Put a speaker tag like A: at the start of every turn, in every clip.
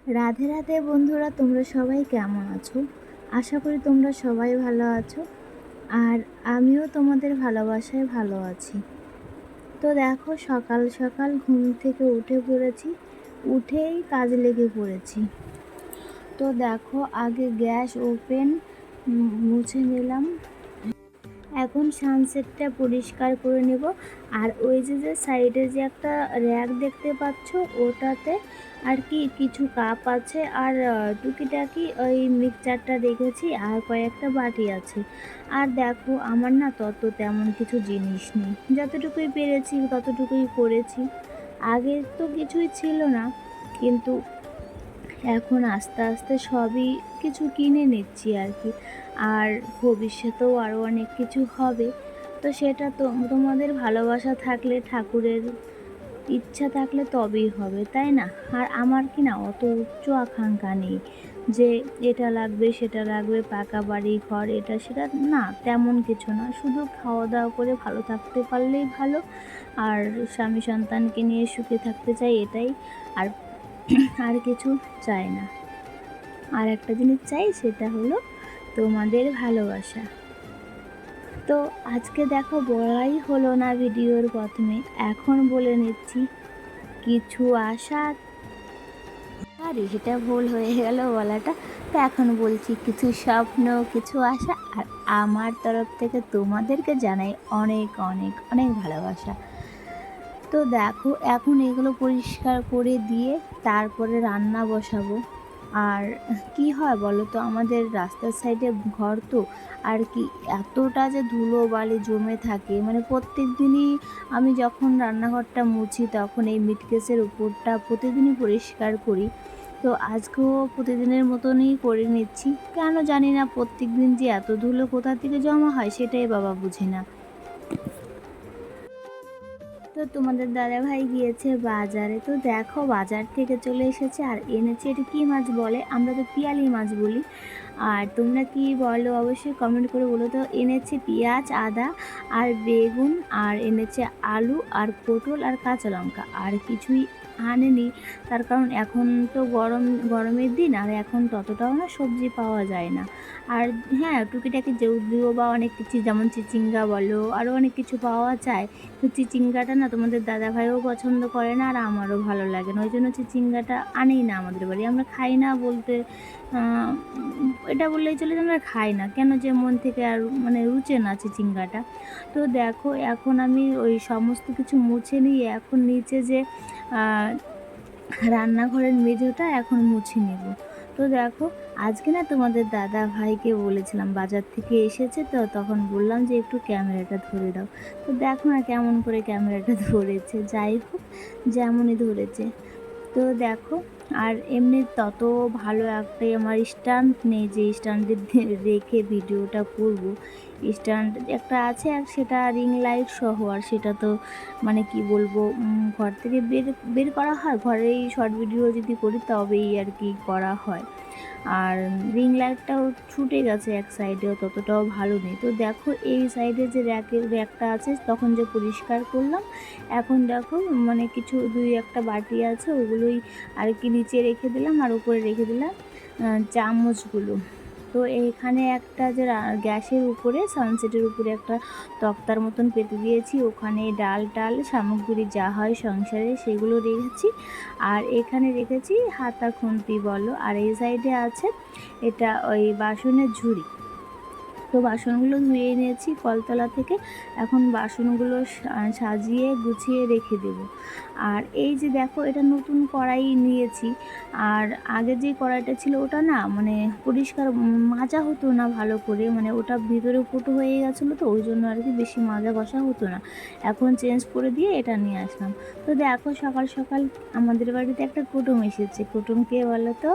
A: রাধে রাধে বন্ধুরা, তোমরা সবাই কেমন আছো? আশা করি তোমরা সবাই ভালো আছো। আর আমিও তোমাদের ভালোবাসায় ভালো আছি। তো দেখো, সকাল সকাল ঘুম থেকে উঠে পড়েছি, উঠেই কাজ লেগে পড়েছি। তো দেখো, আগে গ্যাস ওভেন মুছে নিলাম। এখন সানসেটটা পরিষ্কার করে নেব। আর ওই যে সাইডে যে একটা র্যাক দেখতে পাচ্ছ, ওটাতে আর কি কিছু কাপ আছে আর টুকিটাকি ওই মিক্সচারটা রেখেছি আর কয়েকটা বাটি আছে। আর দেখো, আমার না তেমন কিছু জিনিস নেই, যতটুকুই পেরেছি ততটুকুই করেছি। আগে তো কিছুই ছিল না, কিন্তু এখন আস্তে আস্তে সবই কিছু কিনে নিচ্ছি আর কি। আর ভবিষ্যতেও আরও অনেক কিছু হবে, তো সেটা তো তোমাদের ভালোবাসা থাকলে, ঠাকুরের ইচ্ছা থাকলে তবেই হবে, তাই না? আর আমার কি না অত উচ্চ আকাঙ্ক্ষা নেই যে এটা লাগবে সেটা লাগবে, পাকা বাড়ি ঘর এটা সেটা, না তেমন কিছু না। শুধু খাওয়া দাওয়া করে ভালো থাকতে পারলেই ভালো, আর স্বামী সন্তানকে নিয়ে সুখে থাকতে চাই, এটাই। আর আর কিছু চাই না। আর একটা জিনিস চাই, সেটা হলো তোমাদের ভালোবাসা। তো আজকে দেখো, বলাই হলো না ভিডিওর প্রথমে, এখন বলে নিচ্ছি কিছু আশা। আরে সেটা ভুল হয়ে গেল বলাটা। তো এখন বলছি কিছু স্বপ্ন, কিছু আশা, আর আমার তরফ থেকে তোমাদেরকে জানাই অনেক অনেক অনেক ভালোবাসা। তো দেখো, এখন এগুলো পরিষ্কার করে দিয়ে তারপরে রান্না বসাবো। আর কি হয় বলো তো, আমাদের রাস্তার সাইডে ঘর তো, আর কি এতটা যে ধুলো বালি জমে থাকে, মানে প্রত্যেক দিনই আমি যখন রান্নাঘরটা মুছি তখন এই মিটকেসের উপরটা প্রতিদিনই পরিষ্কার করি। তো আজকেও প্রতিদিনের মতনই করে নিচ্ছি। কেন জানি না প্রত্যেক দিন যে এত ধুলো কোথা থেকে জমা হয় সেটাই বাবা বুঝি না। তো তোমাদের দাদাভাই গিয়েছে বাজারে, তো দেখো বাজার থেকে চলে এসেছে আর এনেছে, এটা কী মাছ বলে? আমরা তো পিয়ালি মাছ বলি, আর তোমরা কি বলো অবশ্যই কমেন্ট করে বলো। তো এনেছে পেঁয়াজ, আদা আর বেগুন, আর এনেছে আলু আর পটল আর কাঁচা লঙ্কা, আর কিছুই আনেনি। তার কারণ এখন তো গরমের দিন, আর এখন ততটাও না সবজি পাওয়া যায় না। আর হ্যাঁ, টুকিটাকি যদিও বা অনেক কিছু, যেমন চিচিঙ্গা বলো, আরও অনেক কিছু পাওয়া যায়। তো চিচিঙ্গাটা না তোমাদের দাদাভাইও পছন্দ করে না, আর আমারও ভালো লাগে না, ওই জন্য চিচিঙ্গাটা আনেই না আমাদের বাড়ি। আমরা খাই না বলতে এটা বললেই চলে যে আমরা খাই না, কেন যে মন থেকে আর মানে রুচে না চিচিঙ্গাটা। তো দেখো, এখন আমি ওই সমস্ত কিছু মুছে নিয়ে এখন নিচে যে রান্নাঘরের মেঝেটা এখন মুছে নেব। তো দেখো, আজকে না তোমাদের দাদা ভাইকে বলেছিলাম, বাজার থেকে এসেছে তো, তখন বললাম যে একটু ক্যামেরাটা ধরে দাও। তো দেখো না কেমন করে ক্যামেরাটা ধরেছে, যাই হোক যেমনই ধরেছে। তো দেখো, আর এমনি তত ভালো একটাই আমার স্ট্যান্ড নেই যে স্ট্যান্ডে রেখে ভিডিওটা করব। স্ট্যান্ড একটা আছে, আর সেটা রিং লাইট সহ, আর সেটা তো মানে কি বলবো, ঘর থেকে বের বের করা হয়, ঘরেই শর্ট ভিডিও যদি করি তবেই আর কি করা হয়। আর রিং লাইটটাও ছুটে গেছে এক সাইডেও, ততটাও ভালো নেই। তো দেখো, এই সাইডে যে র্যাকটা আছে তখন যে পরিষ্কার করলাম, এখন দেখো মানে কিছু দুই একটা বাটি আছে, ওগুলোই আর কি নিচে রেখে দিলাম, আর উপরে রেখে দিলাম চামচগুলো। তো এইখানে একটা যে গ্যাসের উপরে, সানসেটের উপরে একটা তক্তার মতন পেতে দিয়েছি, ওখানে ডাল টাল সামগ্রী যা হয় সংসারে সেগুলো রেখেছি। আর এখানে রেখেছি হাতা খুন্তি বলো, আর এই সাইডে আছে এটা ওই বাসনের ঝুড়ি। তো বাসনগুলো ধুয়ে নিয়েছি কলতলা থেকে, এখন বাসনগুলো সাজিয়ে গুছিয়ে রেখে দেব। আর এই যে দেখো, এটা নতুন কড়াই নিয়েছি। আর আগে যে কড়াইটা ছিল ওটা না মানে পরিষ্কার মাজা হতো না ভালো করে, মানে ওটা ভিতরে ফুটো হয়ে গেছিলো, তো ওই জন্য আর কি বেশি মাজা ঘষা হতো না। এখন চেঞ্জ করে দিয়ে এটা নিয়ে আসলাম। তো দেখো, সকাল সকাল আমাদের বাড়িতে একটা কুটুম এসেছে। কুটুম কে বলো তো?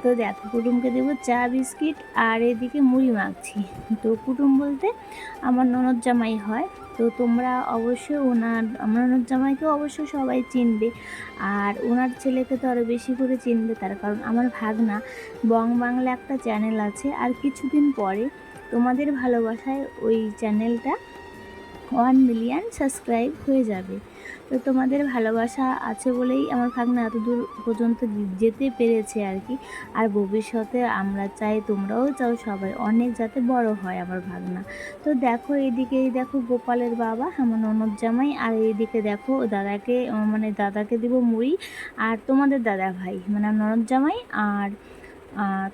A: তো দেখো, কুটুমকে দেবো চা বিস্কিট, আর এদিকে মুড়ি মাখছি। তো কুটুম বলতে আমার ননদ জামাই হয়। তো তোমরা অবশ্যই আমার ননদ জামাইকেও অবশ্যই সবাই চিনবে, আর ওনার ছেলেকে তো আরও বেশি করে চিনবে, তার কারণ আমার ভাগনা। বং বাংলা একটা চ্যানেল আছে, আর কিছুদিন পরে তোমাদের ভালোবাসায় ওই চ্যানেলটা মিলিয়ন সাবস্ক্রাইব হয়ে যাবে। তো তোমাদের ভালোবাসা আছে বলেই আমার ভাগনা এত দূর পর্যন্ত যেতে পেরেছে আর কি। আর ভবিষ্যতে আমরা চাই, তোমরাও চাও, সবাই অনেক যাতে বড় হয় আমার ভাগনা। তো দেখো এইদিকে, এই দেখো গোপালের বাবা আমার ননদ জামাই, আর এইদিকে দেখো দাদাকে, মানে দাদাকে দিব মুড়ি, আর তোমাদের দাদা ভাই মানে ননদ জামাই আর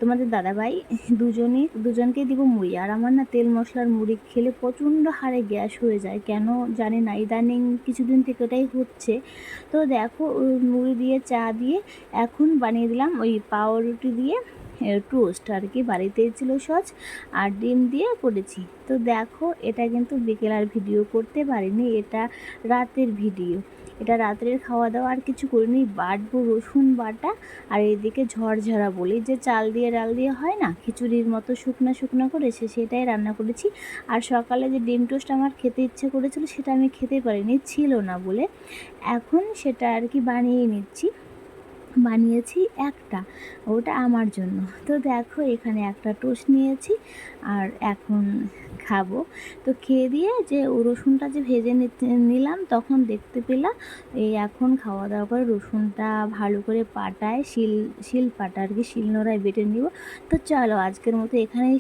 A: তোমাদের দাদাভাই দুজনকেই দিব মুড়ি। আর আমার না তেল মশলার মুড়ি খেলে প্রচণ্ড হারে গ্যাস হয়ে যায়, কেন জানি না, ইদানিং কিছুদিন থেকে ওটাই হচ্ছে। তো দেখো ওই মুড়ি দিয়ে চা দিয়ে এখন বানিয়ে দিলাম ওই পাউরুটি দিয়ে টোস্ট আর কি, বাড়িতেই ছিল সস আর ডিম দিয়ে করেছি। তো দেখো এটা কিন্তু বিকেল আর ভিডিও করতে পারিনি, এটা রাতের ভিডিও, এটা রাত্রের খাওয়া দাওয়া, আর কিছু করিনি। বাটবো রসুন বাটা, আর এইদিকে ঝরঝরা বলি যে চাল দিয়ে ডাল দিয়ে হয় না খিচুড়ির মতো শুকনো শুকনো করে, সেটাই রান্না করেছি। আর সকালে যে ডিম টোস্ট আমার খেতে ইচ্ছে করেছিল সেটা আমি খেতে পারিনি, ছিল না বলে, এখন সেটা আর কি বানিয়েছি একটা, ওটা আমার জন্য। তো দেখো এখানে একটা টোস্ট নিয়েছি আর এখন খাবো। তো খেয়ে দিয়ে যে রসুনটা যে ভেজে নিলাম তখন দেখতে পেলাম এই এখন খাওয়া দাওয়া করে রসুনটা ভালো করে পাটায় শিল পাটা আর কি, শিল নোড়ায় বেটে নিব। তো চলো আজকের মতো এখানেই